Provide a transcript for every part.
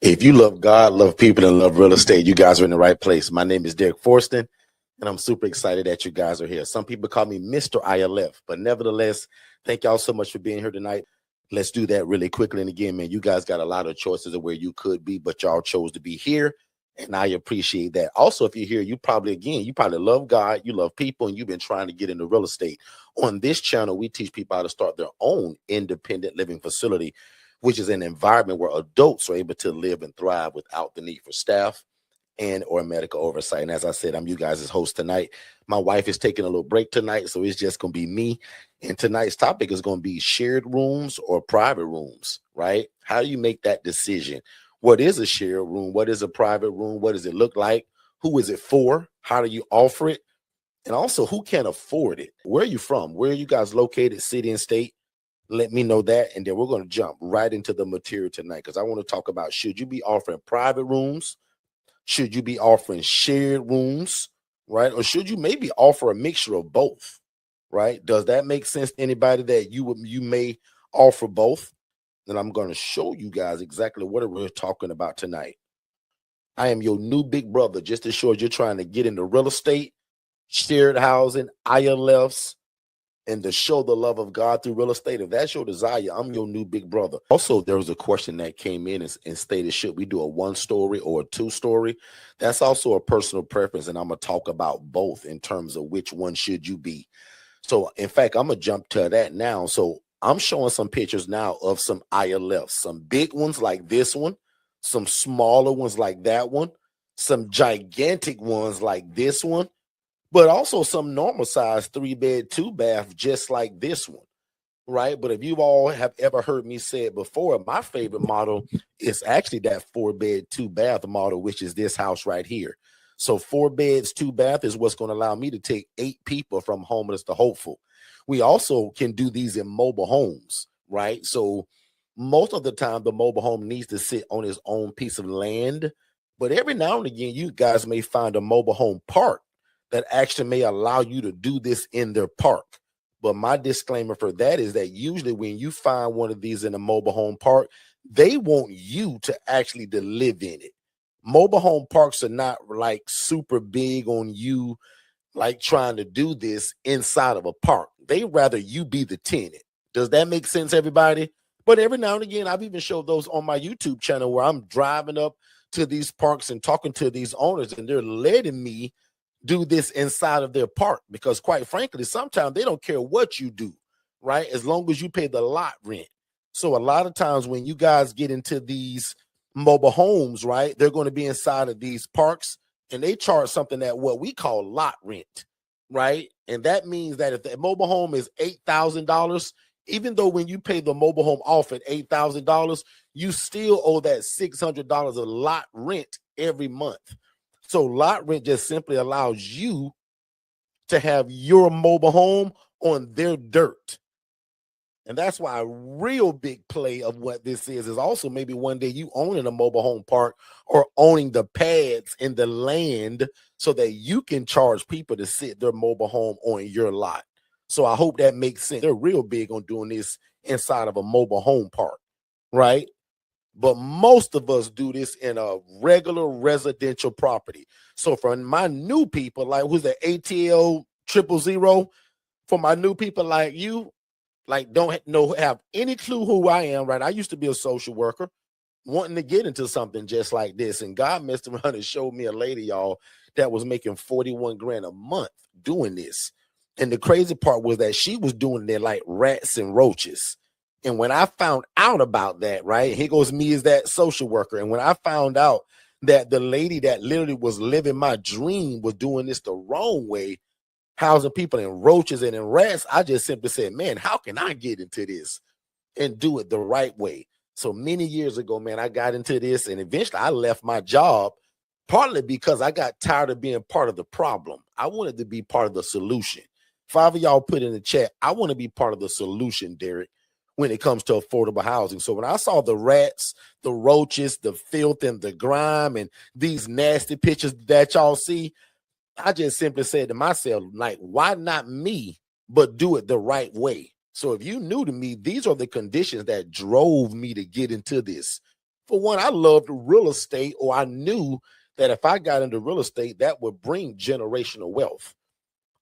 If you love God, love people, and love real estate, you guys are in the right place. My name is Forston, and I'm super excited that you guys are here. Some people call me Mr. ILF, but nevertheless, thank y'all so much for being here tonight. Let's do that really quickly. And again, man, you guys got a lot of choices of where you could be, but y'all chose to be here, and I appreciate that. Also, if you're here, you probably love God, you love people, and you've been trying to get into real estate. On this channel, we teach people how to start their own independent living facility, which is an environment where adults are able to live and thrive without the need for staff and or medical oversight. And as I said, I'm you guys' host tonight. My wife is taking a little break tonight, so it's just going to be me. And tonight's topic is going to be shared rooms or private rooms, right? How do you make that decision? What is a shared room? What is a private room? What does it look like? Who is it for? How do you offer it? And also, who can afford it? Where are you from? Where are you guys located, city and state? Let me know that, and then we're going to jump right into the material tonight because I want to talk about, should you be offering private rooms? Should you be offering shared rooms, right? Or should you maybe offer a mixture of both, right? Does that make sense to anybody that you may offer both? And I'm going to show you guys exactly what we're talking about tonight. I am your new big brother, just as sure as you're trying to get into real estate, shared housing, ILFs, and to show the love of God through real estate. If that's your desire, I'm your new big brother. Also, there was a question that came in and stated, should we do a 1-story or a 2-story? That's also a personal preference, and I'm going to talk about both in terms of which one should you be. So, in fact, I'm going to jump to that now. So, I'm showing some pictures now of some ILFs, some big ones like this one, some smaller ones like that one, some gigantic ones like this one, but also some normal size 3-bed, 2-bath, just like this one, right? But if you all have ever heard me say it before, my favorite model is actually that 4-bed, 2-bath model, which is this house right here. So 4 beds, 2-bath is what's going to allow me to take 8 people from homeless to hopeful. We also can do these in mobile homes, right? So most of the time, the mobile home needs to sit on its own piece of land. But every now and again, you guys may find a mobile home park that actually may allow you to do this in their park. But my disclaimer for that is that usually when you find one of these in a mobile home park, they want you to actually to live in it. Mobile home parks are not like super big on you, like trying to do this inside of a park. They rather you be the tenant. Does that make sense, everybody? But every now and again, I've even showed those on my YouTube channel where I'm driving up to these parks and talking to these owners, and they're letting me do this inside of their park because, quite frankly, sometimes they don't care what you do, right? As long as you pay the lot rent. So a lot of times when you guys get into these mobile homes, right, they're going to be inside of these parks and they charge something that what we call lot rent, right? And that means that if the mobile home is $8,000, even though when you pay the mobile home off at $8,000, you still owe that $600 of lot rent every month. So lot rent just simply allows you to have your mobile home on their dirt. And that's why a real big play of what this is also maybe one day you owning a mobile home park or owning the pads in the land so that you can charge people to sit their mobile home on your lot. So I hope that makes sense. They're real big on doing this inside of a mobile home park, right? But most of us do this in a regular residential property. So for my new people, like who's the ATL 000, for my new people like you, like don't have any clue who I am, right? I used to be a social worker wanting to get into something just like this. And God messed around and showed me a lady, y'all, that was making 41 grand a month doing this. And the crazy part was that she was doing it like rats and roaches. And when I found out about that, right, here goes me as that social worker. And when I found out that the lady that literally was living my dream was doing this the wrong way, housing people in roaches and in rats, I just simply said, man, how can I get into this and do it the right way? So many years ago, man, I got into this and eventually I left my job partly because I got tired of being part of the problem. I wanted to be part of the solution. 5 of y'all put in the chat, I want to be part of the solution, Derek, when it comes to affordable housing. So when I saw the rats, the roaches, the filth and the grime and these nasty pictures that y'all see, I just simply said to myself, like, why not me, but do it the right way? So if you new to me, these are the conditions that drove me to get into this. For one, I loved real estate, or I knew that if I got into real estate, that would bring generational wealth.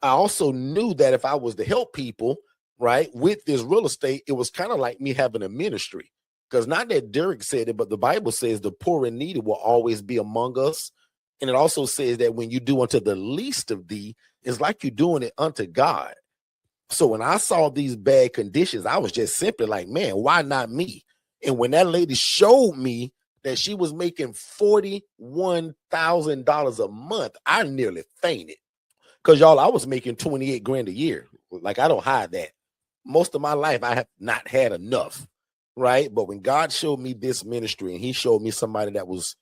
I also knew that if I was to help people, right, with this real estate, it was kind of like me having a ministry. Because not that Derek said it, but the Bible says the poor and needy will always be among us. And it also says that when you do unto the least of thee, it's like you're doing it unto God. So when I saw these bad conditions, I was just simply like, man, why not me? And when that lady showed me that she was making $41,000 a month, I nearly fainted. Because y'all, I was making 28 grand a year. Like, I don't hide that. Most of my life, I have not had enough, right? But when God showed me this ministry and he showed me somebody that was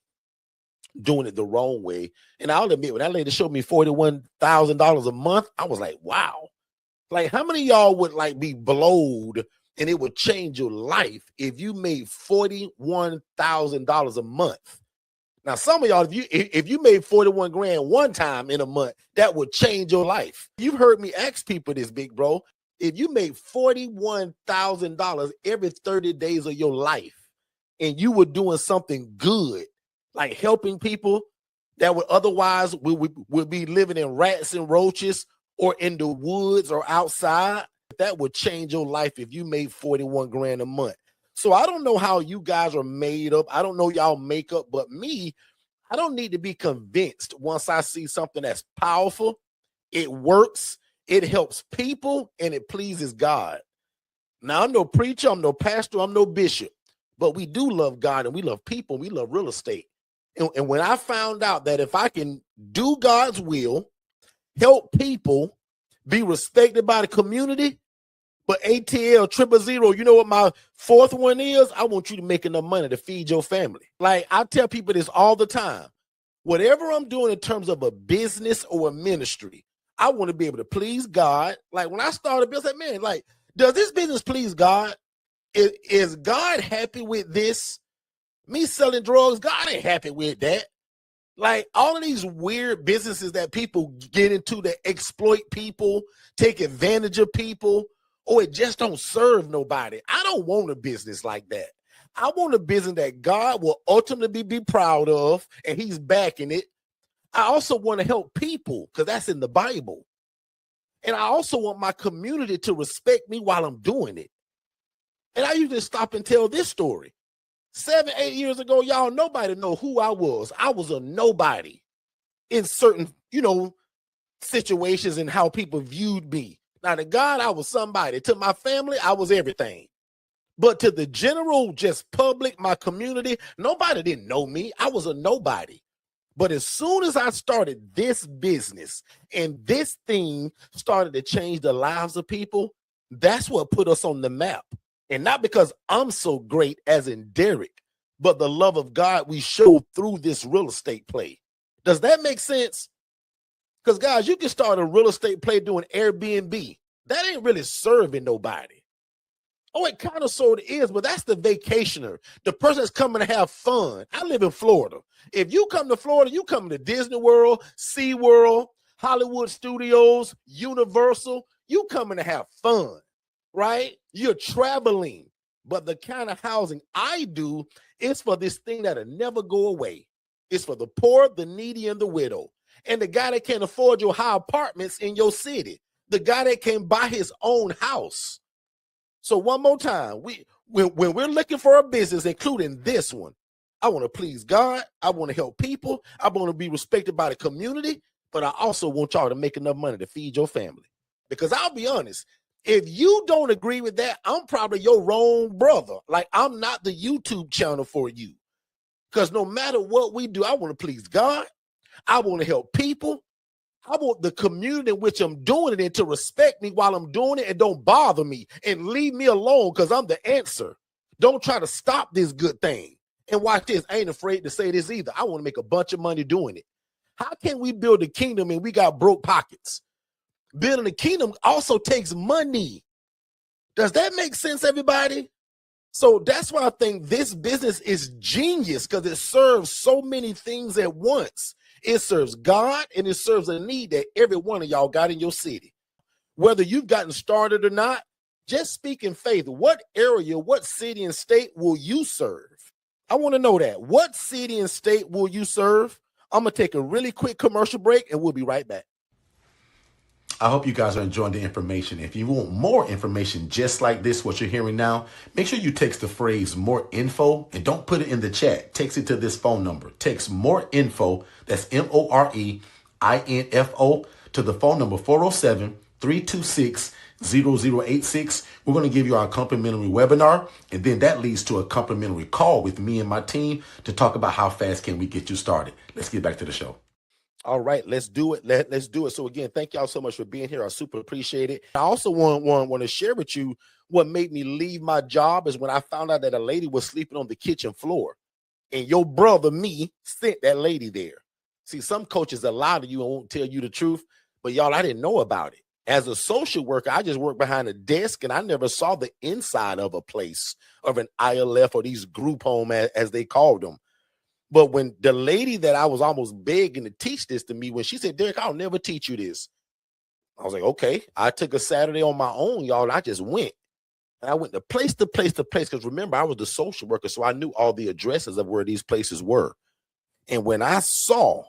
doing it the wrong way, and I'll admit, when that lady showed me $41,000 a month, I was like, wow. Like, how many of y'all would like be blowed and it would change your life if you made $41,000 a month? Now, some of y'all, if you made 41 grand one time in a month, that would change your life. You've heard me ask people this, big bro. If you made $41,000 every 30 days of your life and you were doing something good, like helping people that would otherwise would be living in rats and roaches or in the woods or outside, that would change your life if you made 41 grand a month. So I don't know how you guys are made up. I don't know y'all makeup, but me, I don't need to be convinced once I see something that's powerful, it works, it helps people, and it pleases God. Now, I'm no preacher, I'm no pastor, I'm no bishop, but we do love God and we love people, we love real estate. And when I found out that if I can do God's will, help people, be respected by the community, but ATL 000, you know what my fourth one is? I want you to make enough money to feed your family. Like, I tell people this all the time. Whatever I'm doing in terms of a business or a ministry, I want to be able to please God. Like, when I started business, I said, man, like, does this business please God? Is God happy with this? Me selling drugs, God ain't happy with that. Like, all of these weird businesses that people get into that exploit people, take advantage of people, or it just don't serve nobody. I don't want a business like that. I want a business that God will ultimately be proud of, and he's backing it. I also want to help people because that's in the Bible. And I also want my community to respect me while I'm doing it. And I usually stop and tell this story. 7, 8 years ago, y'all, nobody know who I was. I was a nobody in certain, situations and how people viewed me. Now, to God, I was somebody. To my family, I was everything. But to the general, just public, my community, nobody didn't know me. I was a nobody. But as soon as I started this business and this thing started to change the lives of people, that's what put us on the map. And not because I'm so great as in Derek, but the love of God we showed through this real estate play. Does that make sense? Because, guys, you can start a real estate play doing Airbnb. That ain't really serving nobody. Oh, it kind of sort of is, but that's the vacationer, the person that's coming to have fun. I live in Florida. If you come to Florida, you come to Disney World, SeaWorld, Hollywood Studios, Universal. You coming to have fun, right? You're traveling. But the kind of housing I do is for this thing that'll never go away. It's for the poor, the needy, and the widow. And the guy that can't afford your high apartments in your city. The guy that can buy his own house. So one more time, when we're looking for a business, including this one, I want to please God. I want to help people. I want to be respected by the community. But I also want y'all to make enough money to feed your family. Because I'll be honest, if you don't agree with that, I'm probably your wrong brother. Like, I'm not the YouTube channel for you. Because no matter what we do, I want to please God. I want to help people. I want the community in which I'm doing it in to respect me while I'm doing it and don't bother me and leave me alone because I'm the answer. Don't try to stop this good thing. And watch this. I ain't afraid to say this either. I want to make a bunch of money doing it. How can we build a kingdom and we got broke pockets? Building a kingdom also takes money. Does that make sense, everybody? So that's why I think this business is genius because it serves so many things at once. It serves God and it serves a need that every one of y'all got in your city. Whether you've gotten started or not, just speak in faith. What area, what city and state will you serve? I want to know that. What city and state will you serve? I'm going to take a really quick commercial break and we'll be right back. I hope you guys are enjoying the information. If you want more information just like this, what you're hearing now, make sure you text the phrase more info and don't put it in the chat. Text it to this phone number. Text more info, that's MOREINFO, to the phone number 407-326-0086. We're going to give you our complimentary webinar, and then that leads to a complimentary call with me and my team to talk about how fast can we get you started. Let's get back to the show. All right, let's do it. Let's do it. So again, thank y'all so much for being here. I super appreciate it. I also want to share with you what made me leave my job is when I found out that a lady was sleeping on the kitchen floor, and your brother, me, sent that lady there. See, some coaches lie to you and won't tell you the truth, but y'all, I didn't know about it. As a social worker, I just worked behind a desk and I never saw the inside of a place, of an ILF or these group home as they called them. But when the lady that I was almost begging to teach this to me, when she said, Derek, I'll never teach you this. I was like, okay. I took a Saturday on my own, y'all, and I just went. And I went to place to place to place because remember, I was the social worker, so I knew all the addresses of where these places were. And when I saw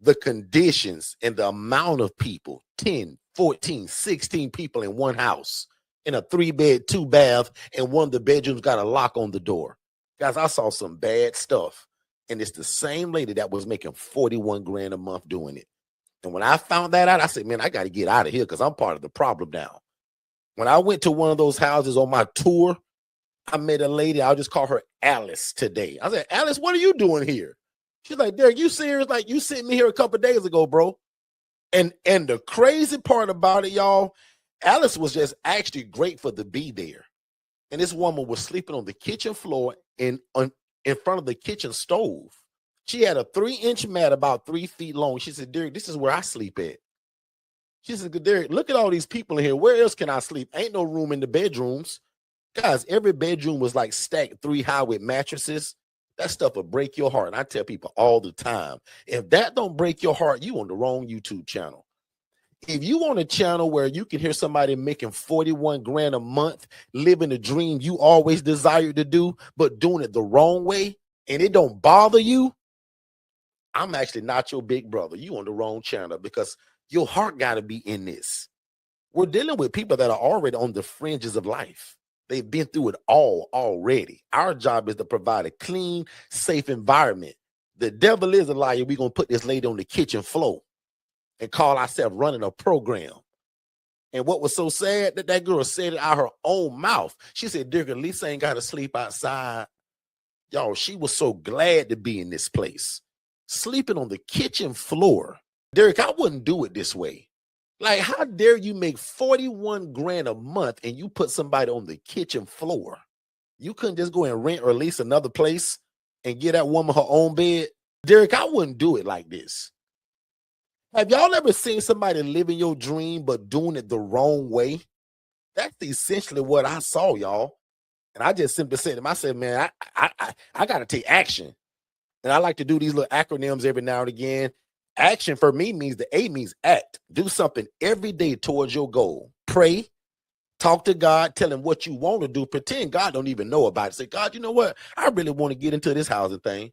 the conditions and the amount of people, 10, 14, 16 people in one house, in a 3-bed, 2-bath, and one of the bedrooms got a lock on the door. Guys, I saw some bad stuff. And it's the same lady that was making 41 grand a month doing it. And when I found that out, I said, man, I got to get out of here because I'm part of the problem now. When I went to one of those houses on my tour, I met a lady. I'll just call her Alice today. I said, Alice, what are you doing here? She's like, Derek, you serious? Like, you sent me here a couple of days ago, bro. And the crazy part about it, y'all, Alice was just actually grateful to be there. And this woman was sleeping on the kitchen floor in front of the kitchen stove. She had a 3-inch mat about 3 feet long. She said, Derek, this is where I sleep at. She said, Derek, look at all these people in here. Where else can I sleep? Ain't no room in the bedrooms. Guys, every bedroom was like stacked 3 high with mattresses. That stuff will break your heart. And I tell people all the time, if that don't break your heart, you on the wrong YouTube channel. If you want a channel where you can hear somebody making 41 grand a month, living the dream you always desired to do, but doing it the wrong way, and it don't bother you, I'm actually not your big brother. You on the wrong channel because your heart got to be in this. We're dealing with people that are already on the fringes of life. They've been through it all already. Our job is to provide a clean, safe environment. The devil is a liar. We're going to put this lady on the kitchen floor and call ourselves running a program. And what was so sad that that girl said it out her own mouth. She said, Derek, at least I ain't got to sleep outside. Y'all, she was so glad to be in this place. Sleeping on the kitchen floor. Derek, I wouldn't do it this way. Like, how dare you make 41 grand a month and you put somebody on the kitchen floor? You couldn't just go and rent or lease another place and get that woman her own bed? Derek, I wouldn't do it like this. Have y'all ever seen somebody living your dream but doing it the wrong way? That's essentially what I saw, y'all. And I just simply said to him, I said, man, I got to take action. And I like to do these little acronyms every now and again. Action for me means the A means act. Do something every day towards your goal. Pray, talk to God, tell him what you want to do. Pretend God don't even know about it. Say, God, you know what? I really want to get into this housing thing.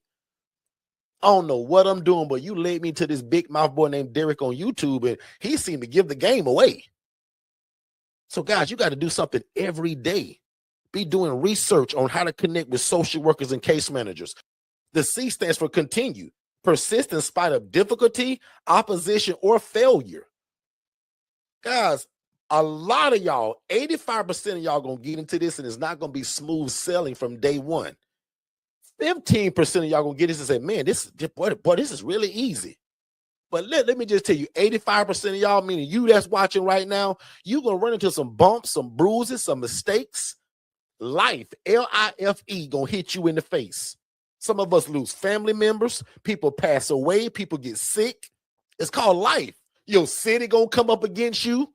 I don't know what I'm doing, but you led me to this big mouth boy named Derek on YouTube, and he seemed to give the game away. So, guys, you got to do something every day. Be doing research on how to connect with social workers and case managers. The C stands for continue. Persist in spite of difficulty, opposition, or failure. Guys, a lot of y'all, 85% of y'all going to get into this, and it's not going to be smooth sailing from day one. 15% of y'all going to get this and say, man, this is really easy. But let me just tell you, 85% of y'all, meaning you that's watching right now, you're going to run into some bumps, some bruises, some mistakes. Life, L-I-F-E, going to hit you in the face. Some of us lose family members. People pass away. People get sick. It's called life. Your city going to come up against you.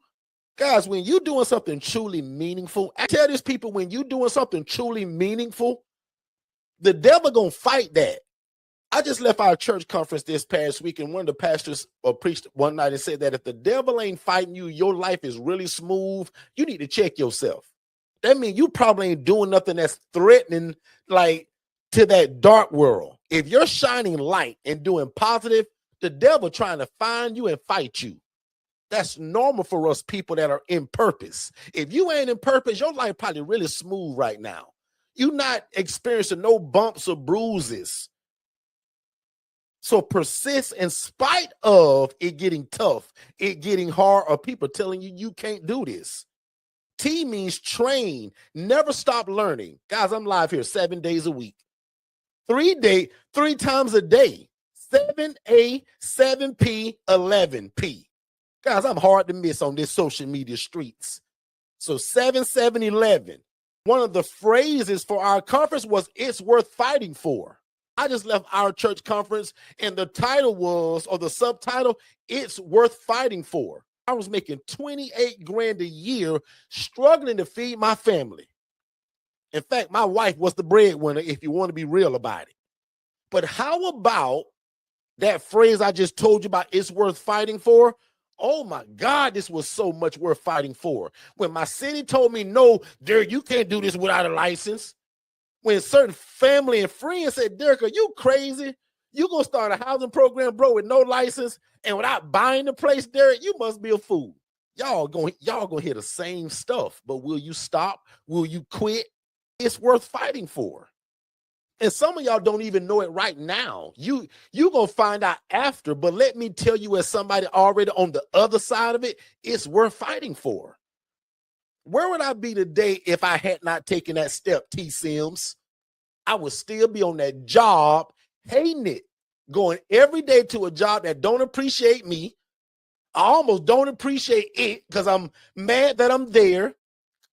Guys, when you're doing something truly meaningful, I tell these people, when you're doing something truly meaningful, the devil going to fight that. I just left our church conference this past week, and one of the pastors preached one night and said that if the devil ain't fighting you, your life is really smooth, you need to check yourself. That means you probably ain't doing nothing that's threatening, like to that dark world. If you're shining light and doing positive, the devil trying to find you and fight you. That's normal for us people that are in purpose. If you ain't in purpose, your life probably really smooth right now. You're not experiencing no bumps or bruises. So persist in spite of it getting tough, it getting hard, or people telling you you can't do this. T means train, never stop learning. Guys, I'm live here 7 days a week. 3 times a day. 7A, 7P, 11P. Guys, I'm hard to miss on this social media streets. So 7, 7, 11. One of the phrases for our conference was, it's worth fighting for. I just left our church conference and the title was, or the subtitle, it's worth fighting for. I was making 28 grand a year, struggling to feed my family. In fact, my wife was the breadwinner, if you want to be real about it. But how about that phrase I just told you about, it's worth fighting for? Oh my God, this was so much worth fighting for. When my city told me, no, Derek, you can't do this without a license. When certain family and friends said, Derek, are you crazy? You gonna start a housing program, bro, with no license and without buying the place, Derek? You must be a fool. Y'all gonna hear the same stuff, but will you stop? Will you quit? It's worth fighting for. And some of y'all don't even know it right now. You gonna find out after, but let me tell you, as somebody already on the other side of it, it's worth fighting for. Where would I be today if I had not taken that step, T. Sims? I would still be on that job, hating it, going every day to a job that don't appreciate me. I almost don't appreciate it because I'm mad that I'm there.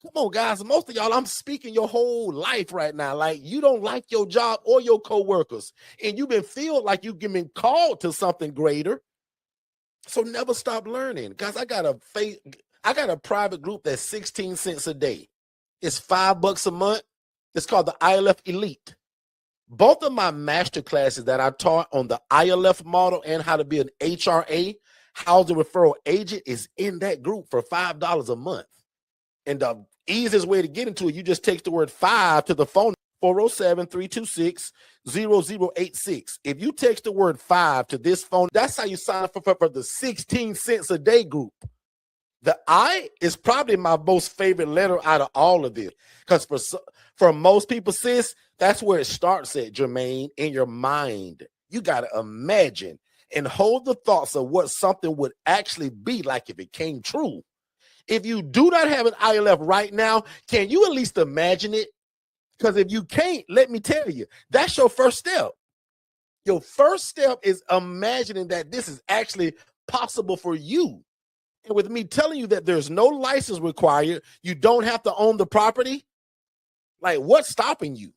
Come on, guys. Most of y'all, I'm speaking your whole life right now. Like, you don't like your job or your coworkers, and you've been feel like you've been called to something greater. So never stop learning. Guys, I got a private group that's 16 cents a day. It's $5 a month. It's called the ILF Elite. Both of my master classes that I taught on the ILF model and how to be an HRA, housing referral agent, is in that group for $5 a month. And the easiest way to get into it, you just text the word 5 to the phone, 407-326-0086. If you text the word 5 to this phone, that's how you sign up for the 16 cents a day group. The I is probably my most favorite letter out of all of this, because for most people, sis, that's where it starts at, Jermaine, in your mind. You got to imagine and hold the thoughts of what something would actually be like if it came true. If you do not have an ILF right now, can you at least imagine it? Because if you can't, let me tell you, that's your first step. Your first step is imagining that this is actually possible for you. And with me telling you that there's no license required, you don't have to own the property. Like, what's stopping you?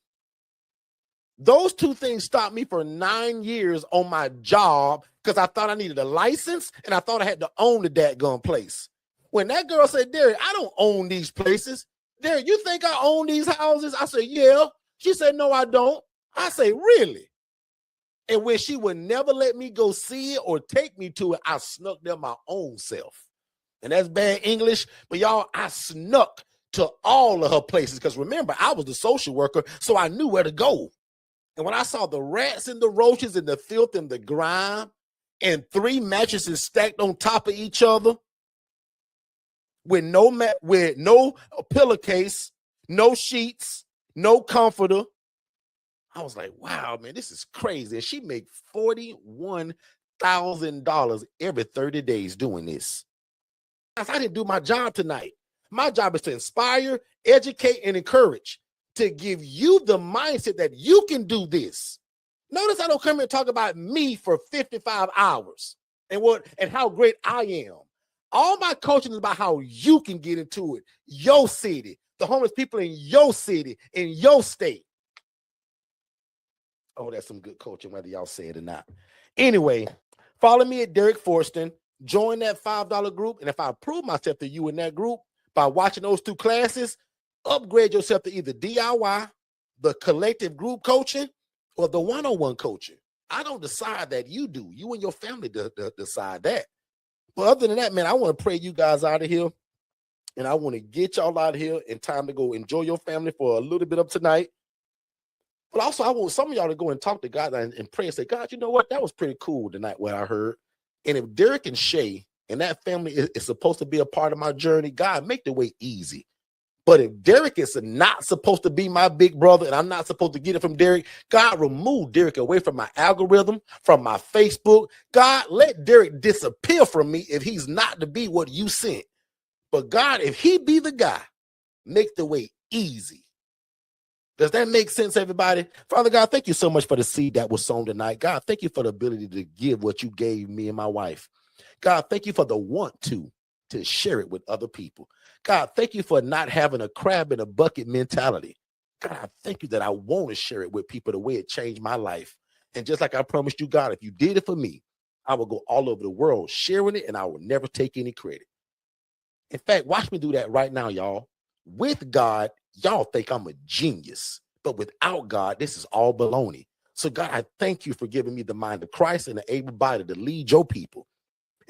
Those two things stopped me for 9 years on my job because I thought I needed a license and I thought I had to own the dadgum place. When that girl said, Derek, I don't own these places. Derek, you think I own these houses? I said, yeah. She said, no, I don't. I say, really? And when she would never let me go see it or take me to it, I snuck there my own self. And that's bad English, but y'all, I snuck to all of her places because remember, I was the social worker, so I knew where to go. And when I saw the rats and the roaches and the filth and the grime and 3 mattresses stacked on top of each other with no pillowcase, no sheets, no comforter, I was like, wow, man, this is crazy. And she made $41,000 every 30 days doing this. I didn't do my job tonight. My job is to inspire, educate, and encourage, to give you the mindset that you can do this. Notice I don't come here and talk about me for 55 hours and how great I am. All my coaching is about how you can get into it, your city, the homeless people in your city, in your state. Oh, that's some good coaching, whether y'all say it or not. Anyway, follow me at Derek Forston. Join that $5 group. And if I prove myself to you in that group by watching those 2 classes, upgrade yourself to either DIY, the collective group coaching, or the one-on-one coaching. I don't decide that, you do. You and your family decide that. But other than that, man, I want to pray you guys out of here. And I want to get y'all out of here in time to go enjoy your family for a little bit of tonight. But also, I want some of y'all to go and talk to God and pray and say, God, you know what? That was pretty cool tonight, what I heard. And if Derek and Shay and that family is supposed to be a part of my journey, God, make the way easy. But if Derek is not supposed to be my big brother and I'm not supposed to get it from Derek, God, remove Derek away from my algorithm, from my Facebook. God, let Derek disappear from me if he's not to be what you sent. But God, if he be the guy, make the way easy. Does that make sense, everybody? Father God, thank you so much for the seed that was sown tonight. God, thank you for the ability to give what you gave me and my wife. God, thank you for the want to share it with other people. God, thank you for not having a crab in a bucket mentality. God, I thank you that I want to share it with people the way it changed my life. And just like I promised you, God, if you did it for me, I will go all over the world sharing it and I will never take any credit. In fact, watch me do that right now, y'all. With God, y'all think I'm a genius, but without God, this is all baloney. So God, I thank you for giving me the mind of Christ and the able body to lead your people.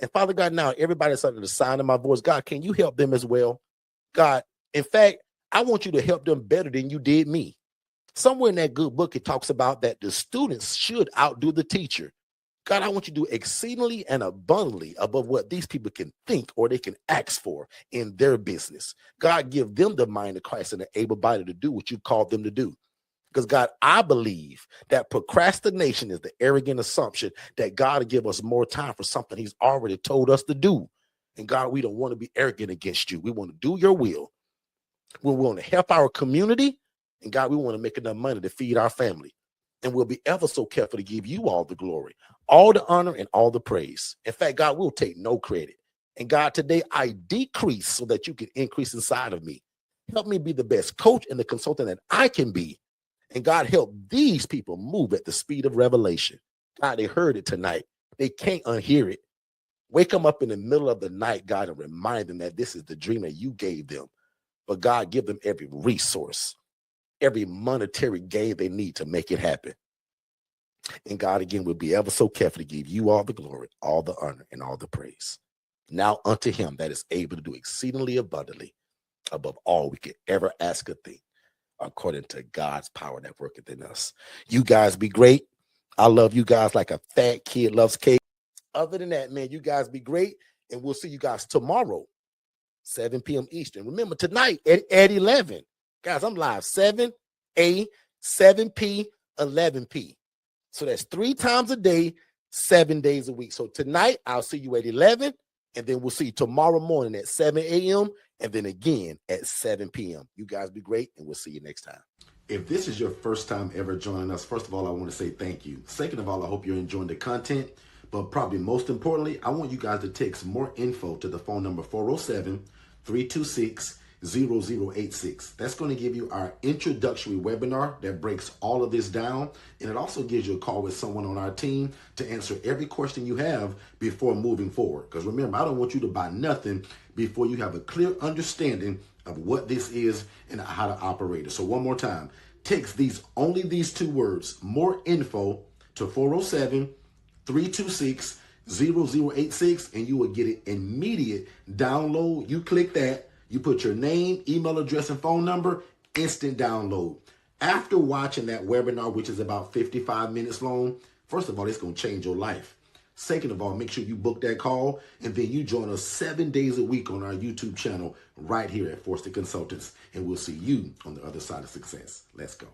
And Father God, now everybody that's under the sound of my voice, God, can you help them as well? God, in fact, I want you to help them better than you did me. Somewhere in that good book, it talks about that the students should outdo the teacher. God, I want you to do exceedingly and abundantly above what these people can think or they can ask for in their business. God, give them the mind of Christ and the able body to do what you called them to do. Because God, I believe that procrastination is the arrogant assumption that God will give us more time for something he's already told us to do. And God, we don't want to be arrogant against you. We want to do your will. We want to help our community. And God, we want to make enough money to feed our family. And we'll be ever so careful to give you all the glory, all the honor, and all the praise. In fact, God, we'll take no credit. And God, today I decrease so that you can increase inside of me. Help me be the best coach and the consultant that I can be. And God, help these people move at the speed of revelation. God, they heard it tonight. They can't unhear it. Wake them up in the middle of the night, God, and remind them that this is the dream that you gave them. But God, give them every resource, every monetary gain they need to make it happen. And God, again, will be ever so careful to give you all the glory, all the honor, and all the praise. Now unto him that is able to do exceedingly abundantly above all we could ever ask or think, according to God's power that worketh in us. You guys be great. I love you guys like a fat kid loves cake. Other than that, man, you guys be great. And we'll see you guys tomorrow, 7 p.m. Eastern. Remember, tonight at 11. Guys, I'm live 7 A, 7 P, 11 P. So that's 3 times a day, 7 days a week. So tonight, I'll see you at 11. And then we'll see you tomorrow morning at 7 a.m. and then again at 7 p.m. You guys be great, and we'll see you next time. If this is your first time ever joining us, first of all, I want to say thank you. Second of all, I hope you're enjoying the content. But probably most importantly, I want you guys to text more info to the phone number 407-326-0086. That's going to give you our introductory webinar that breaks all of this down. And it also gives you a call with someone on our team to answer every question you have before moving forward. Because remember, I don't want you to buy nothing before you have a clear understanding of what this is and how to operate it. So one more time, text only these 2 words, more info, to 407-326-0086, and you will get an immediate download. You click that, you put your name, email address, and phone number, instant download. After watching that webinar, which is about 55 minutes long, first of all, it's going to change your life. Second of all, make sure you book that call, and then you join us 7 days a week on our YouTube channel right here at Forston Consultants, and we'll see you on the other side of success. Let's go.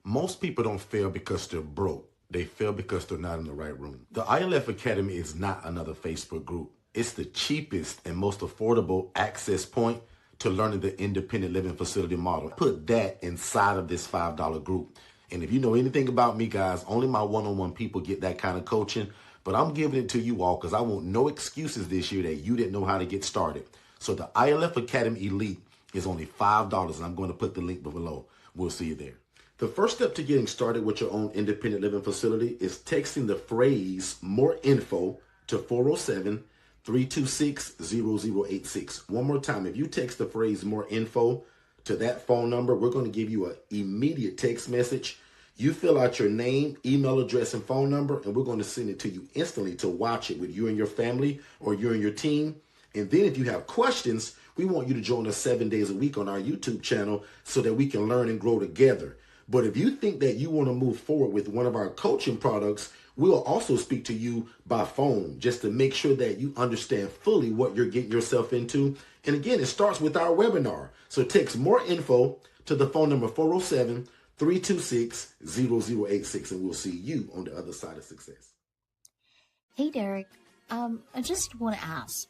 Most people don't fail because they're broke. They fail because they're not in the right room. The ILF Academy is not another Facebook group. It's the cheapest and most affordable access point to learning the independent living facility model. Put that inside of this $5 group. And if you know anything about me, guys, only my one-on-one people get that kind of coaching. But I'm giving it to you all because I want no excuses this year that you didn't know how to get started. So the ILF Academy Elite is only $5, and I'm going to put the link below. We'll see you there. The first step to getting started with your own independent living facility is texting the phrase more info to 407-326-0086. One more time, if you text the phrase more info to that phone number, we're going to give you an immediate text message. You fill out your name, email address, and phone number, and we're going to send it to you instantly to watch it with you and your family or you and your team. And then if you have questions, we want you to join us 7 days a week on our YouTube channel so that we can learn and grow together. But if you think that you want to move forward with one of our coaching products, we'll also speak to you by phone just to make sure that you understand fully what you're getting yourself into. And again, it starts with our webinar. So text more info to the phone number 407-326-0086, and we'll see you on the other side of success. Hey, Derek, I just want to ask,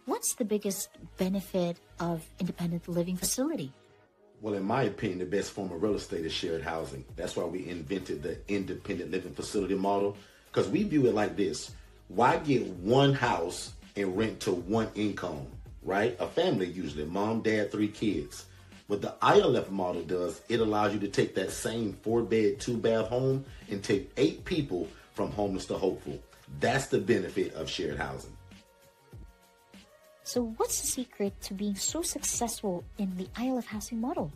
what's the biggest benefit of independent living facility? Well, in my opinion, the best form of real estate is shared housing. That's why we invented the independent living facility model, because we view it like this. Why get one house and rent to one income, right? A family usually, mom, dad, 3 kids. What the ILF model does, it allows you to take that same 4-bed, 2-bath home and take 8 people from homeless to hopeful. That's the benefit of shared housing. So what's the secret to being so successful in the ILF housing model?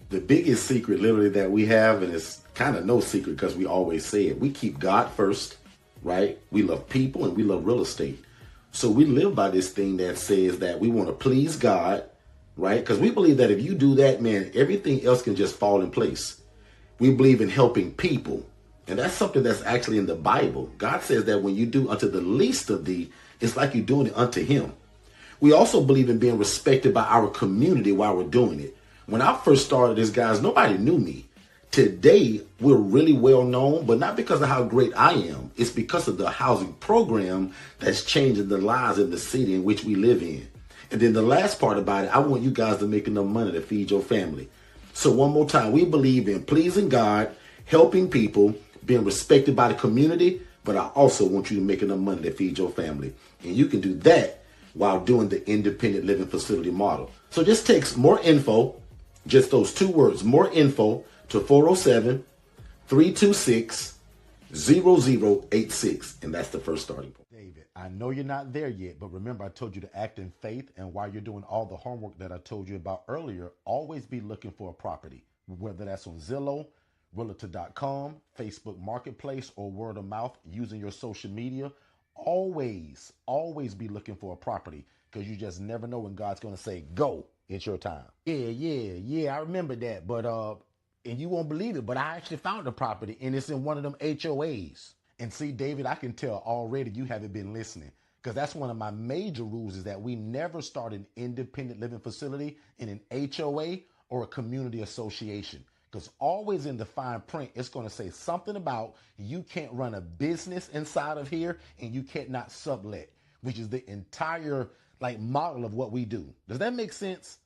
The biggest secret literally that we have, and it's kind of no secret because we always say it, we keep God first, right? We love people and we love real estate. So we live by this thing that says that we want to please God, right? Because we believe that if you do that, man, everything else can just fall in place. We believe in helping people. And that's something that's actually in the Bible. God says that when you do unto the least of thee, it's like you're doing it unto him. We also believe in being respected by our community while we're doing it. When I first started this, guys, nobody knew me. Today, we're really well known, but not because of how great I am. It's because of the housing program that's changing the lives in the city in which we live in. And then the last part about it, I want you guys to make enough money to feed your family. So one more time, we believe in pleasing God, helping people, being respected by the community, but I also want you to make enough money to feed your family. And you can do that while doing the independent living facility model. So just text more info, just those 2 words, more info, to 407-326-0086. And that's the first starting point. David, I know you're not there yet, but remember I told you to act in faith. And while you're doing all the homework that I told you about earlier, always be looking for a property, whether that's on Zillow, Realtor.com, Facebook Marketplace, or word of mouth using your social media. Always be looking for a property, because you just never know when God's going to say, go, it's your time. Yeah, I remember that. But, and you won't believe it, but I actually found the property and it's in one of them HOAs. And see, David, I can tell already you haven't been listening, because that's one of my major rules is that we never start an independent living facility in an HOA or a community association. Because always in the fine print, it's going to say something about you can't run a business inside of here and you can't not sublet, which is the entire model of what we do. Does that make sense?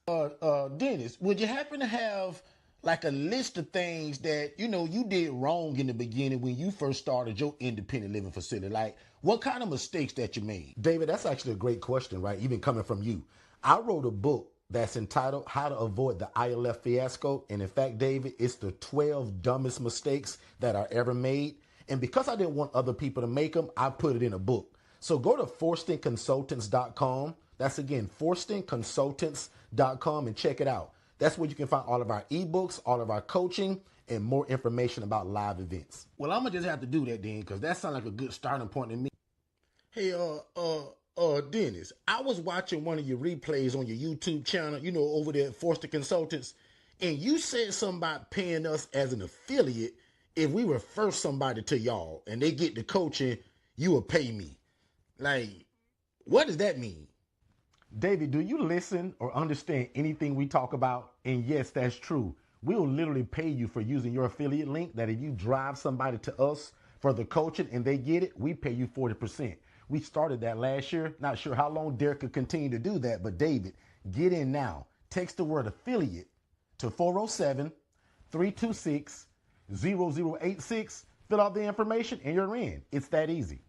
Dennis, would you happen to have a list of things that, you did wrong in the beginning when you first started your independent living facility? What kind of mistakes that you made? David, that's actually a great question, right? Even coming from you. I wrote a book that's entitled How to Avoid the ILF Fiasco. And in fact, David, it's the 12 dumbest mistakes that are ever made. And because I didn't want other people to make them, I put it in a book. So go to forstonconsultants.com. That's again, forstonconsultants.com, and check it out. That's where you can find all of our ebooks, all of our coaching, and more information about live events. Well, I'm going to just have to do that then, because that sounds like a good starting point to me. Hey, Dennis, I was watching one of your replays on your YouTube channel, over there at Forston Consultants, and you said something about paying us as an affiliate if we refer somebody to y'all and they get the coaching, you will pay me. What does that mean? David, do you listen or understand anything we talk about? And yes, that's true. We'll literally pay you for using your affiliate link, that if you drive somebody to us for the coaching and they get it, we pay you 40%. We started that last year. Not sure how long Derek could continue to do that, but David, get in now. Text the word affiliate to 407-326-0086. Fill out the information and you're in. It's that easy.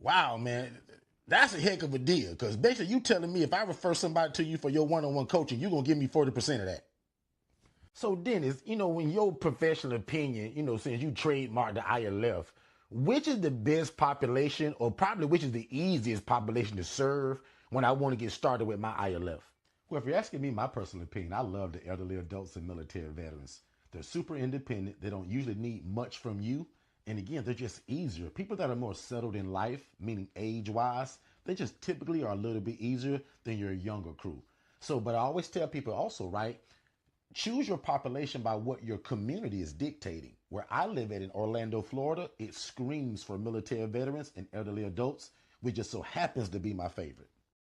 Wow, man. That's a heck of a deal, because basically you telling me if I refer somebody to you for your one-on-one coaching, you're going to give me 40% of that. So Dennis, in your professional opinion, since you trademarked the ILF, which is the best population, or probably which is the easiest population to serve when I want to get started with my ILF? Well, if you're asking me my personal opinion, I love the elderly adults and military veterans. They're super independent. They don't usually need much from you. And again, they're just easier. People that are more settled in life, meaning age-wise, they just typically are a little bit easier than your younger crew. So, but I always tell people also, right, choose your population by what your community is dictating. Where I live at in Orlando, Florida, it screams for military veterans and elderly adults, which just so happens to be my favorite.